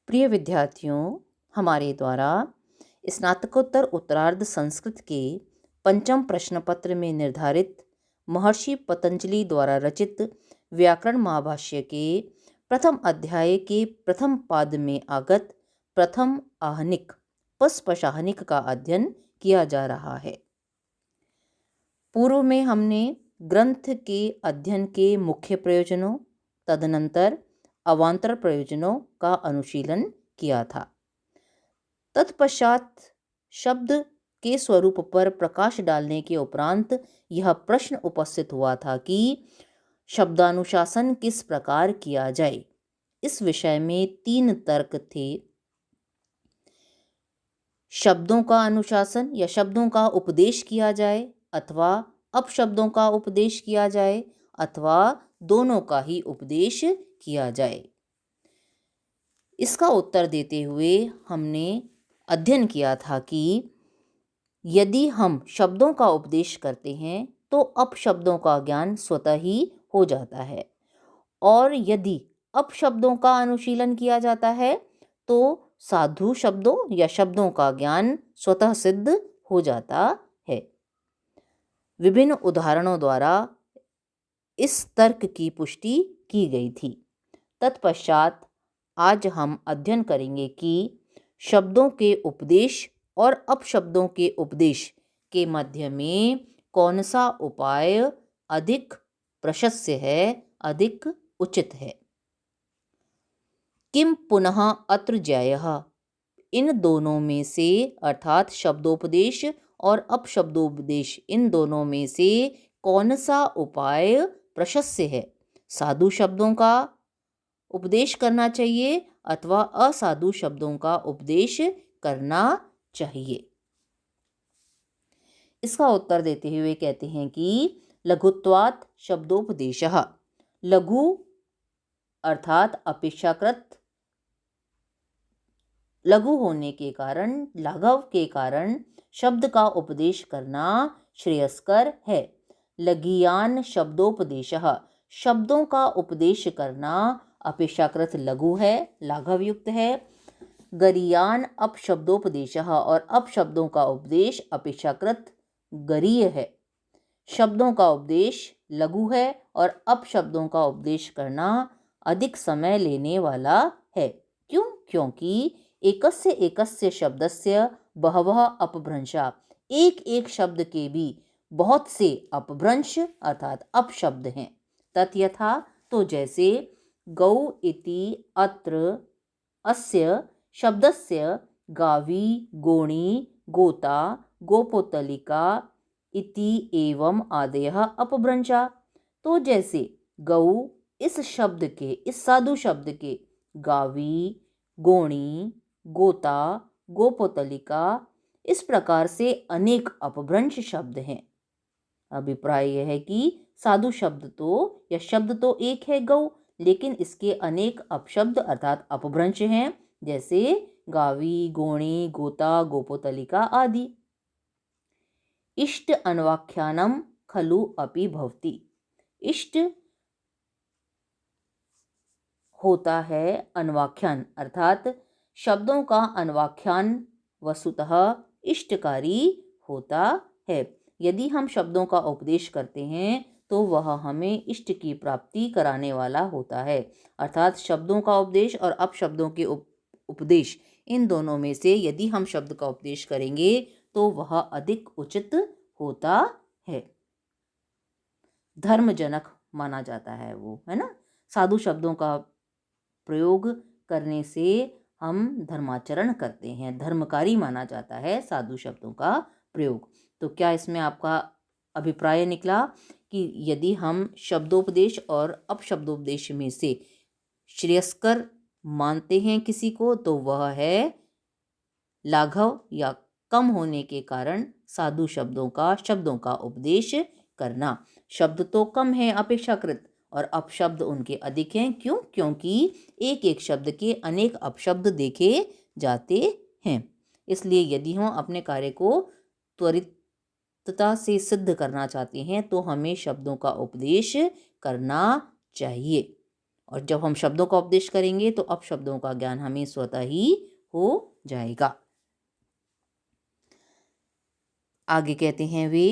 प्रिय विद्यार्थियों, हमारे द्वारा स्नातकोत्तर उत्तरार्ध संस्कृत के पंचम प्रश्न पत्र में निर्धारित महर्षि पतंजलि द्वारा रचित व्याकरण महाभाष्य के प्रथम अध्याय के प्रथम पाद में आगत प्रथम आहनिक पस्पशाहनिक का अध्ययन किया जा रहा है। पूर्व में हमने ग्रंथ के अध्ययन के मुख्य प्रयोजनों, तदनंतर अवान्तर प्रयोजनों का अनुशीलन किया था। तत्पश्चात शब्द के स्वरूप पर प्रकाश डालने के उपरांत यह प्रश्न उपस्थित हुआ था कि शब्दानुशासन किस प्रकार किया जाए। इस विषय में 3 तर्क थे। शब्दों का अनुशासन या शब्दों का उपदेश किया जाए, अथवा अपशब्दों का उपदेश किया जाए, अथवा दोनों का ही उपदेश किया जाए। इसका उत्तर देते हुए हमने अध्ययन किया था कि यदि हम शब्दों का उपदेश करते हैं तो अपशब्दों का ज्ञान स्वतः ही हो जाता है, और यदि अपशब्दों का अनुशीलन किया जाता है तो साधु शब्दों या शब्दों का ज्ञान स्वतः सिद्ध हो जाता है। विभिन्न उदाहरणों द्वारा इस तर्क की पुष्टि की गई थी। तत्पश्चात आज हम अध्ययन करेंगे कि शब्दों के उपदेश और अपशब्दों के उपदेश के मध्य में कौन सा उपाय अधिक प्रशस्य है, अधिक उचित है। किम पुनः अत्र ज्यायः, इन दोनों में से अर्थात शब्दोपदेश और अपशब्दोपदेश, इन दोनों में से कौन सा उपाय प्रशस्य है। साधु शब्दों का उपदेश करना चाहिए अथवा असाधु शब्दों का उपदेश करना चाहिए। इसका उत्तर देते हुए कहते हैं कि लघुत्वात् शब्दोपदेशः, लघु अर्थात अपेक्षाकृत लघु होने के कारण, लाघव के कारण शब्द का उपदेश करना श्रेयस्कर है। लघीयान शब्दोपदेशः, शब्दों का उपदेश करना अपेक्षाकृत लघु है, लाघव युक्त है। गरीयान अपशब्दोपदेशः, और अपशब्दों का उपदेश अपेक्षाकृत गरीय है। शब्दों का उपदेश लघु है और अपशब्दों का उपदेश करना अधिक समय लेने वाला है। क्यों? क्योंकि एकस्य एकस्य शब्दस्य बहवः अपभ्रंशा, एक एक शब्द के भी बहुत से अपभ्रंश अर्थात अपशब्द हैं। तत्यथा, तो जैसे गौ इति अत्र अस्य शब्दस्य गावी, गोणी, गोता, गोपोतलिका इति एवं आदयः अपभ्रंशा, तो जैसे गौ इस शब्द के, इस साधु शब्द के गावी, गोणी, गोता, गोपोतलिका, इस प्रकार से अनेक अपभ्रंश शब्द हैं। अभिप्राय यह है कि साधु शब्द तो या शब्द तो एक है गौ, लेकिन इसके अनेक अपशब्द अर्थात अपभ्रंश हैं, जैसे गावी, गोणी, गोता, गोपोतलिका आदि। इष्ट अन्वाख्यानम खलु अपि भवति, इष्ट होता है अन्वाख्यान, अर्थात शब्दों का अन्वाख्यान वस्तुतः इष्टकारी होता है। यदि हम शब्दों का उपदेश करते हैं तो वह हमें इष्ट की प्राप्ति कराने वाला होता है। अर्थात शब्दों का उपदेश और अपशब्दों के उपदेश, इन दोनों में से यदि हम शब्द का उपदेश करेंगे तो वह अधिक उचित होता है, धर्मजनक माना जाता है वो, है ना। साधु शब्दों का प्रयोग करने से हम धर्माचरण करते हैं, धर्मकारी माना जाता है साधु शब्दों का प्रयोग। तो क्या इसमें आपका अभिप्राय निकला कि यदि हम शब्दोपदेश और अपशब्दोपदेश में से श्रेयस्कर मानते हैं किसी को, तो वह है लाघव या कम होने के कारण साधु शब्दों का उपदेश करना। शब्द तो कम है अपेक्षाकृत और अपशब्द उनके अधिक हैं। क्यों? क्योंकि एक एक शब्द के अनेक अपशब्द देखे जाते हैं। इसलिए यदि हम अपने कार्य को त्वरितता से सिद्ध करना चाहते हैं तो हमें शब्दों का उपदेश करना चाहिए। और जब हम शब्दों का उपदेश करेंगे तो अब शब्दों का ज्ञान हमें स्वतः ही हो जाएगा। आगे कहते हैं वे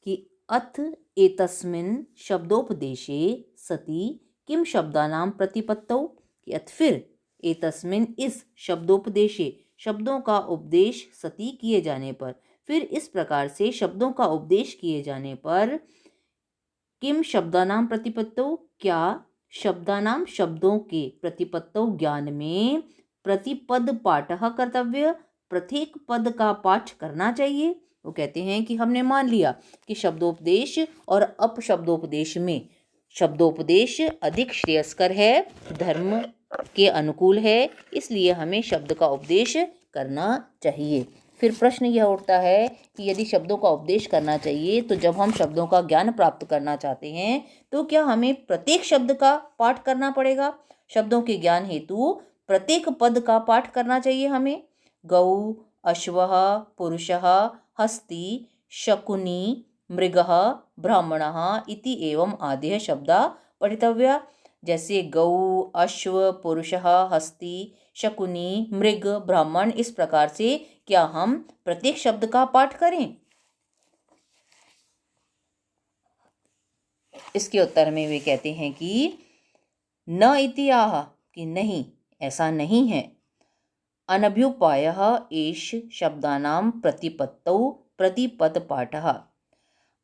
कि अथ एतस्मिन् शब्दोपदेशे सति किम शब्दानां प्रतिपत्तौ, कि अथ फिर एतस्मिन् इस शब्दोपदेशे शब्दों का उपदेश सति किए जाने पर, फिर इस प्रकार से शब्दों का उपदेश किए जाने पर किम शब्दानां प्रतिपत्तौ, क्या शब्दानां शब्दों के प्रतिपत्तौ ज्ञान में प्रतिपद पाठः कर्तव्य, प्रत्येक पद का पाठ करना चाहिए। वो कहते हैं कि हमने मान लिया कि शब्दोपदेश और अपशब्दोपदेश में शब्दोपदेश अधिक श्रेयस्कर है, धर्म के अनुकूल है, इसलिए हमें शब्द का उपदेश करना चाहिए। फिर प्रश्न यह उठता है कि यदि शब्दों का उपदेश करना चाहिए तो जब हम शब्दों का ज्ञान प्राप्त करना चाहते हैं तो क्या हमें प्रत्येक शब्द का पाठ करना पड़ेगा? शब्दों के ज्ञान हेतु प्रत्येक पद का पाठ करना चाहिए हमें। गौ, अश्वः, पुरुषः, हस्ती, शकुनी, मृगः, ब्राह्मणः इति एवं आद्यः शब्दा पठितव्या। जैसे गौ, अश्व, पुरुषः, हस्ती, शकुनी, मृग, ब्राह्मण, इस प्रकार से क्या हम प्रत्येक शब्द का पाठ करें? इसके उत्तर में वे कहते हैं कि न इति आह, कि नहीं, ऐसा नहीं है। अनभ्युपायः एष शब्दानां प्रतिपत्तौ प्रतिपद पाठः।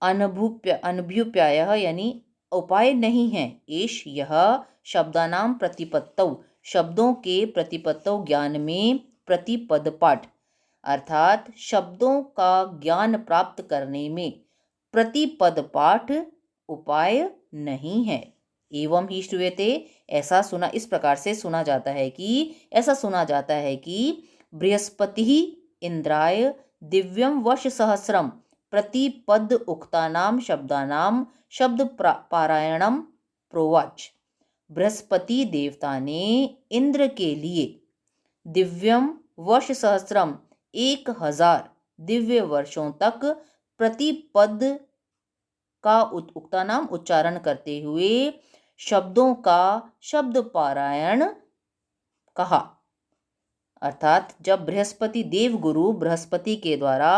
अनभ्युपायः यानी उपाय नहीं है, एष यह शब्दानां प्रतिपत्तौ शब्दों के प्रतिपत्तौ ज्ञान में प्रतिपद पाठ, अर्थात शब्दों का ज्ञान प्राप्त करने में प्रतिपद पाठ उपाय नहीं है। एवं ही श्रूयते, ऐसा सुना, इस प्रकार से सुना जाता है कि ऐसा सुना जाता है कि बृहस्पतिः इंद्राय दिव्यं वर्ष सहस्रम प्रतिपद उक्तानां शब्दानां शब्द पारायणम प्रोवाच। बृहस्पति देवता ने इंद्र के लिए दिव्यम वर्ष सहस्रम 1000 दिव्य वर्षों तक प्रतिपद का उक्तानाम उच्चारण करते हुए शब्दों का शब्द पारायण कहा। अर्थात जब बृहस्पति देवगुरु बृहस्पति के द्वारा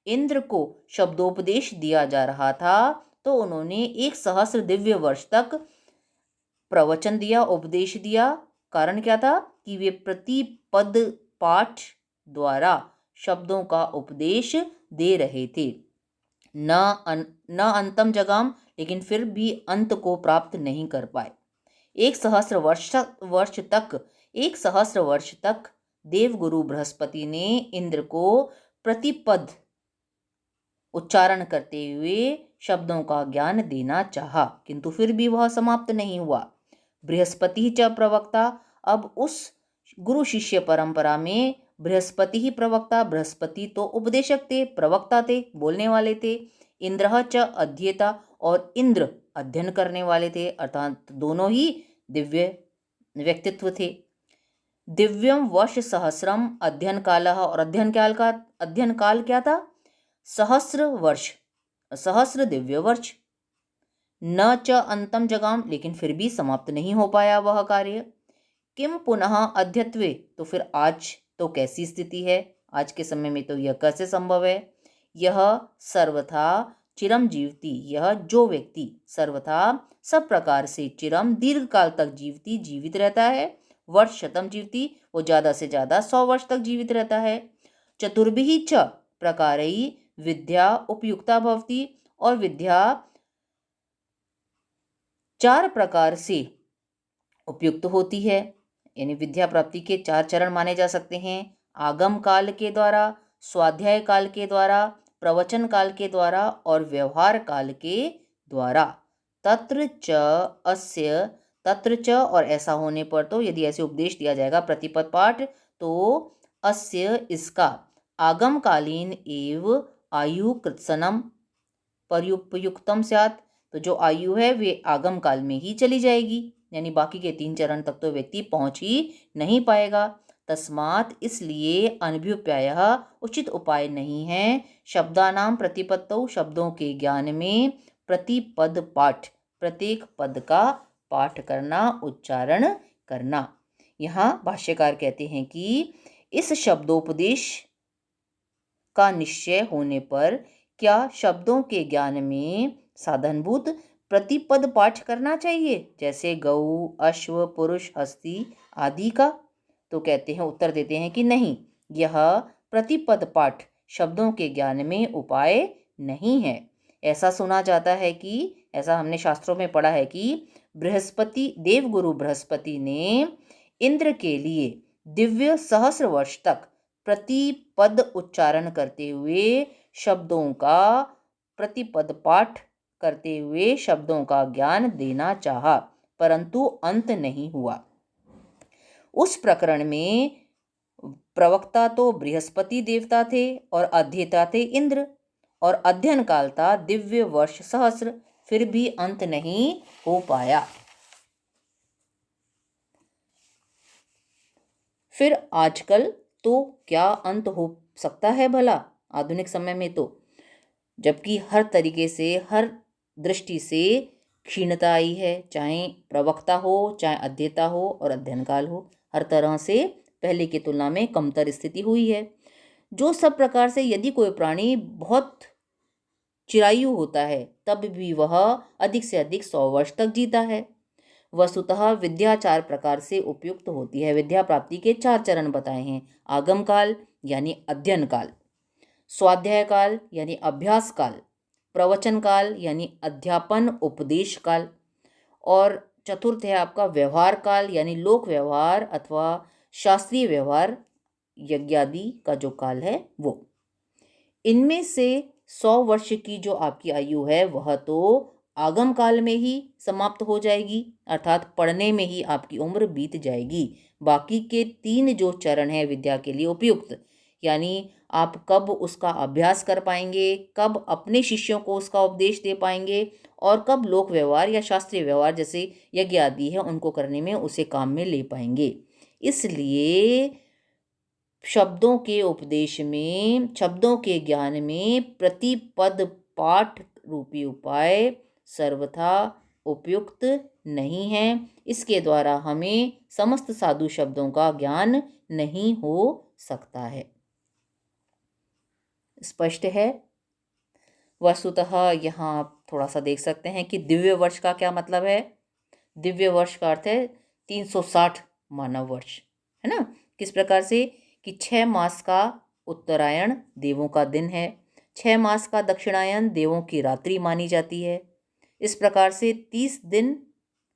इंद्र को शब्दोपदेश दिया जा रहा था तो उन्होंने 1000 दिव्य वर्ष तक प्रवचन दिया, उपदेश दिया। कारण क्या था? कि वे प्रतिपद पाठ द्वारा शब्दों का उपदेश दे रहे थे। न अंतम जगाम, लेकिन फिर भी अंत को प्राप्त नहीं कर पाए। 1000 वर्ष तक देवगुरु बृहस्पति ने इंद्र को प्रतिपद उच्चारण करते हुए शब्दों का ज्ञान देना चाहा, किंतु फिर भी वह समाप्त नहीं हुआ। बृहस्पति च प्रवक्ता, अब उस गुरु शिष्य परंपरा में बृहस्पति ही प्रवक्ता, बृहस्पति तो उपदेशक थे, प्रवक्ता थे, बोलने वाले थे। इंद्रः च अध्येता, और इंद्र अध्ययन करने वाले थे, अर्थात दोनों ही दिव्य व्यक्तित्व थे। दिव्यम वर्ष सहस्रम अध्ययन कालः, और अध्ययन काल क्या था? सहस्र वर्ष, सहस्र दिव्य वर्ष। न च अंतम जगाम, लेकिन फिर भी समाप्त नहीं हो पाया वह कार्य। किम पुनः अद्यत्वे, तो फिर आज तो कैसी स्थिति है? आज के समय में तो यह कैसे संभव है? यह सर्वथा चिरम जीवती, यह जो व्यक्ति सर्वथा सब प्रकार से चिरम दीर्घ काल तक जीवित रहता है। वर्ष शतम जीवती, वो ज़्यादा से ज़्यादा 100 वर्ष तक जीवित रहता है। चतुर्भिः च प्रकारैः विद्या उपयुक्ता भवति, और विद्या 4 प्रकार से उपयुक्त होती है। यानी विद्या प्राप्ति के 4 चरण माने जा सकते हैं। आगम काल के द्वारा, स्वाध्याय काल के द्वारा, प्रवचन काल के द्वारा और व्यवहार काल के द्वारा। तत्र च, और ऐसा होने पर तो यदि ऐसे उपदेश दिया जाएगा प्रतिपद पाठ, तो अस्य इसका आगमकालीन एव आयु कृत्सनम पर्युपयुक्तम स्यात्, तो जो आयु है वे आगम काल में ही चली जाएगी, यानी बाकी के 3 चरण तक तो व्यक्ति पहुंच ही नहीं पाएगा। तस्मात्, इसलिए अनभ्युपायः उचित उपाय नहीं है। शब्दानां प्रतिपत्तौ, शब्दों के ज्ञान में प्रतिपद पाठ, प्रत्येक पद का पाठ करना, उच्चारण करना। यहाँ भाष्यकार कहते हैं कि इस शब्दोपदेश का निश्चय होने पर क्या शब्दों के ज्ञान में साधनभूत प्रतिपद पाठ करना चाहिए, जैसे गऊ, अश्व, पुरुष, हस्ती आदि का? तो कहते हैं, उत्तर देते हैं कि नहीं, यह प्रतिपद पाठ शब्दों के ज्ञान में उपाय नहीं है। ऐसा सुना जाता है कि, ऐसा हमने शास्त्रों में पढ़ा है कि बृहस्पति, देवगुरु बृहस्पति ने इंद्र के लिए दिव्य सहस्र वर्ष तक प्रतिपद उच्चारण करते हुए शब्दों का प्रतिपद पाठ करते हुए शब्दों का ज्ञान देना चाहा, परंतु अंत नहीं हुआ। उस प्रकरण में प्रवक्ता तो बृहस्पति देवता थे और अध्येता थे इंद्र, और अध्ययन काल था दिव्य वर्ष सहस्र, फिर भी अंत नहीं हो पाया। फिर आजकल तो क्या अंत हो सकता है भला, आधुनिक समय में तो, जबकि हर तरीके से, हर दृष्टि से क्षीणता आई है, चाहे प्रवक्ता हो, चाहे अध्येता हो और अध्ययन काल हो, हर तरह से पहले की तुलना में कमतर स्थिति हुई है। जो सब प्रकार से यदि कोई प्राणी बहुत चिरायु होता है, तब भी वह अधिक से अधिक 100 वर्ष तक जीता है। वस्तुतः विद्या 4 प्रकार से उपयुक्त होती है। विद्या प्राप्ति के 4 चरण बताए हैं: आगम काल यानी अध्ययन काल, स्वाध्याय काल यानी अभ्यास काल, प्रवचन काल यानी अध्यापन उपदेश काल, और चतुर्थ है आपका व्यवहार काल यानी लोक व्यवहार अथवा शास्त्रीय व्यवहार यज्ञादि का जो काल है वो। इनमें से 100 वर्ष की जो आपकी आयु है वह तो आगम काल में ही समाप्त हो जाएगी, अर्थात पढ़ने में ही आपकी उम्र बीत जाएगी। बाकी के 3 जो चरण हैं विद्या के लिए उपयुक्त, यानी आप कब उसका अभ्यास कर पाएंगे, कब अपने शिष्यों को उसका उपदेश दे पाएंगे, और कब लोक व्यवहार या शास्त्रीय व्यवहार जैसे यज्ञ आदि है उनको करने में, उसे काम में ले पाएंगे। इसलिए शब्दों के उपदेश में, शब्दों के ज्ञान में प्रतिपद पाठ रूपी उपाय सर्वथा उपयुक्त नहीं है। इसके द्वारा हमें समस्त साधु शब्दों का ज्ञान नहीं हो सकता है। स्पष्ट है? वस्तुतः यहाँ आप थोड़ा सा देख सकते हैं कि दिव्य वर्ष का क्या मतलब है। दिव्य वर्ष का अर्थ है 360 मानव वर्ष, है ना। किस प्रकार से कि 6 मास का उत्तरायण देवों का दिन है, 6 मास का दक्षिणायन देवों की रात्रि मानी जाती है। इस प्रकार से 30 दिन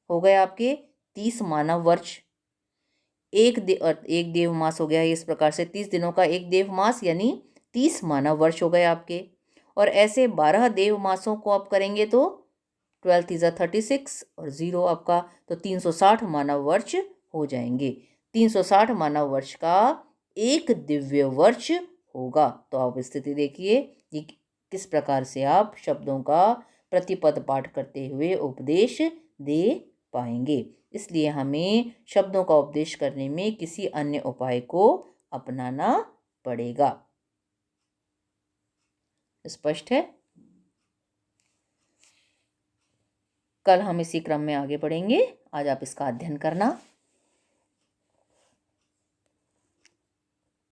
हो गए आपके 30 मानव वर्ष। एक देव मास हो गया। इस प्रकार से 30 दिनों का एक देव मास यानी 30 मानव वर्ष हो गए आपके। और ऐसे 12 देव मासों को आप करेंगे तो 12 तीजा 36 और 0 आपका, तो 360 मानव वर्ष हो जाएंगे। 360 मानव वर्ष का एक दिव्य वर्ष होगा। तो आप स्थिति देखिए कि किस प्रकार से आप शब्दों का प्रतिपद पाठ करते हुए उपदेश दे पाएंगे। इसलिए हमें शब्दों का उपदेश करने में किसी अन्य उपाय को अपनाना पड़ेगा। स्पष्ट है? कल हम इसी क्रम में आगे बढ़ेंगे। आज आप इसका अध्ययन करना।